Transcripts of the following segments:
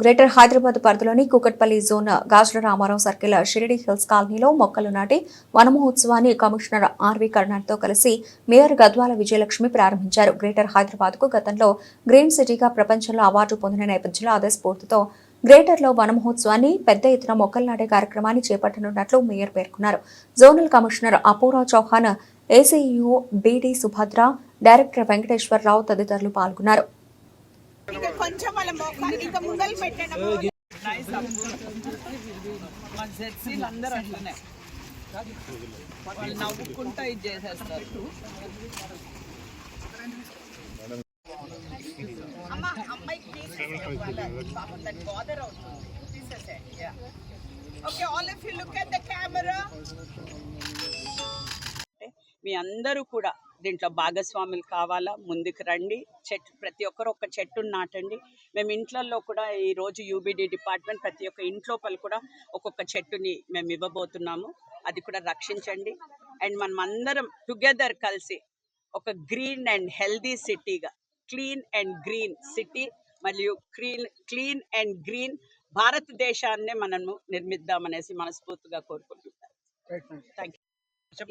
Greater Hyderabad పరిధిలోని Kukatpally zone గాజుల Ramarao circle Shirdi hills కాలనీలో మొక్కలు నాటి వన మహోత్సవాన్ని కమిషనర్ ఆర్వి కర్ణాడ్తో కలిసి మేయర్ గద్వాల విజయలక్ష్మి ప్రారంభించారు. గ్రేటర్ హైదరాబాద్ కు గతంలో గ్రీన్ సిటీగా ప్రపంచంలో అవార్డు పొందిన నేపథ్యంలో అదే స్ఫూర్తితో గ్రేటర్లో వన మహోత్సవాన్ని పెద్ద ఎత్తున మొక్కలు నాటే కార్యక్రమాన్ని చేపట్టనున్నట్లు మేయర్ పేర్కొన్నారు. జోనల్ కమిషనర్ అపూర్వ చౌహాన్, ఏసీయూ బీడీ సుభద్ర, డైరెక్టర్ వెంకటేశ్వరరావు తదితరులు పాల్గొన్నారు. కొంచెం వాళ్ళ మొక్కలు ఇంకా ముందలు పెట్టండి. మన జెర్సీలు అందరూ అట్లనే వాళ్ళు నవ్వుకుంటా ఇది చేసేస్తారు. మీ అందరూ కూడా దీంట్లో భాగస్వాములు కావాలా, ముందుకు రండి. చెట్టు ప్రతి ఒక్కరు ఒక చెట్టును నాటండి. మేము ఇంట్లలో కూడా ఈరోజు యూబీడీ డిపార్ట్మెంట్ ప్రతి ఒక్క ఇంట్లోపల కూడా ఒక్కొక్క చెట్టుని మేము ఇవ్వబోతున్నాము. అది కూడా రక్షించండి. అండ్ మనం అందరం టుగెదర్ కలిసి ఒక గ్రీన్ అండ్ హెల్దీ సిటీగా, క్లీన్ అండ్ గ్రీన్ సిటీ మరియు క్లీన్ అండ్ గ్రీన్ భారతదేశాన్నే మనము నిర్మిద్దామనేసి మనస్ఫూర్తిగా కోరుకుంటున్నాను. Thank you.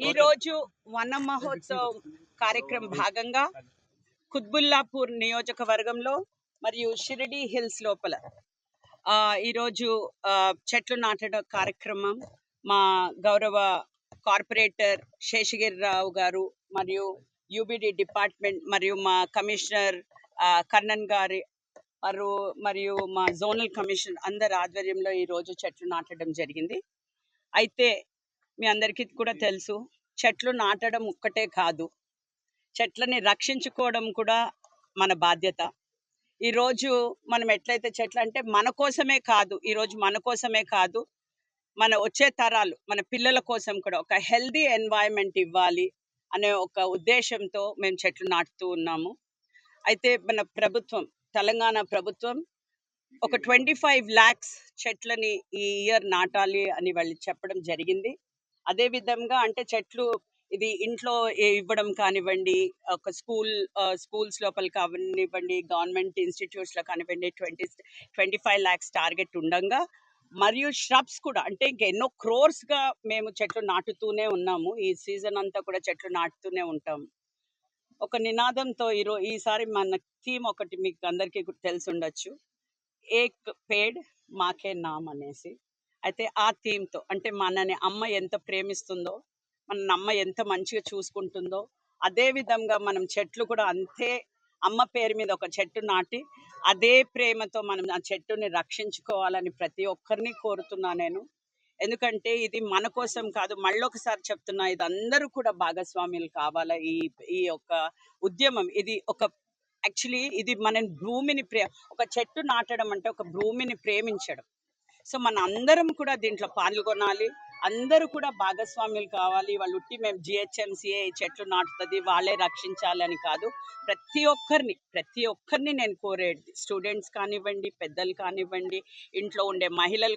ఈరోజు వన మహోత్సవం కార్యక్రమం భాగంగా కుత్బుల్లాపూర్ నియోజకవర్గంలో మరియు షిరిడి హిల్స్ లోపల ఈరోజు చెట్లు నాటడం కార్యక్రమం మా గౌరవ కార్పొరేటర్ శేషగిరిరావు గారు మరియు యూబీడీ డిపార్ట్మెంట్ మరియు మా కమిషనర్ కర్ణన్ గారి మరియు మా జోనల్ కమిషనర్ అందరి ఆధ్వర్యంలో ఈరోజు చెట్లు నాటడం జరిగింది. అయితే మీ అందరికీ కూడా తెలుసు, చెట్లు నాటడం ఒక్కటే కాదు, చెట్లని రక్షించుకోవడం కూడా మన బాధ్యత. ఈరోజు మనం ఎట్లయితే చెట్లు అంటే మన కోసమే కాదు, ఈరోజు మన కోసమే కాదు, మన వచ్చే తరాలు, మన పిల్లల కోసం కూడా ఒక హెల్దీ ఎన్వైరన్మెంట్ ఇవ్వాలి అనే ఒక ఉద్దేశంతో మేము చెట్లు నాటుతూ ఉన్నాము. అయితే మన ప్రభుత్వం, తెలంగాణ ప్రభుత్వం ఒక 25 lakhs చెట్లని ఈ ఇయర్ నాటాలి అని వాళ్ళు చెప్పడం జరిగింది. అదే విధంగా అంటే చెట్లు ఇది ఇంట్లో ఇవ్వడం కానివ్వండి, ఒక స్కూల్స్ లోపల కానివ్వండి, గవర్నమెంట్ ఇన్స్టిట్యూట్స్ లో కానివ్వండి 25 lakhs టార్గెట్ ఉండగా, మరియు ష్రబ్స్ కూడా అంటే ఇంకా ఎన్నో క్రోర్స్ గా మేము చెట్లు నాటుతూనే ఉన్నాము. ఈ సీజన్ అంతా కూడా చెట్లు నాటుతూనే ఉంటాము. ఒక నినాదంతో ఈసారి మన థీమ్ ఒకటి మీకు అందరికీ తెలిసి ఉండొచ్చు, ఏక్ పేడ్ మాకే నామ్ అనేసి. అయితే ఆ థీమ్తో అంటే మనని అమ్మ ఎంత ప్రేమిస్తుందో, మన అమ్మ ఎంత మంచిగా చూసుకుంటుందో, అదే విధంగా మనం చెట్లు కూడా అంతే అమ్మ పేరు మీద ఒక చెట్టు నాటి అదే ప్రేమతో మనం ఆ చెట్టుని రక్షించుకోవాలని ప్రతి ఒక్కరిని కోరుతున్నా నేను. ఎందుకంటే ఇది మన కోసం కాదు, మళ్ళొకసారి చెప్తున్నా, ఇది అందరూ కూడా భాగస్వామ్యులు కావాలా ఈ యొక్క ఉద్యమం. ఇది ఒక యాక్చువల్లీ ఇది మన భూమిని ఒక చెట్టు నాటడం అంటే ఒక భూమిని ప్రేమించడం. సో మన అందరం కూడా దీంట్లో పాల్గొనాలి, అందరూ కూడా భాగస్వామ్యులు కావాలి. వాళ్ళు ఉట్టి మేము జిహెచ్ఎంసీఏ చెట్లు నాటుతుంది వాళ్ళే రక్షించాలి అని కాదు, ప్రతి ఒక్కరిని నేను కోరేది, స్టూడెంట్స్ కానివ్వండి, పెద్దలు కానివ్వండి, ఇంట్లో ఉండే మహిళలు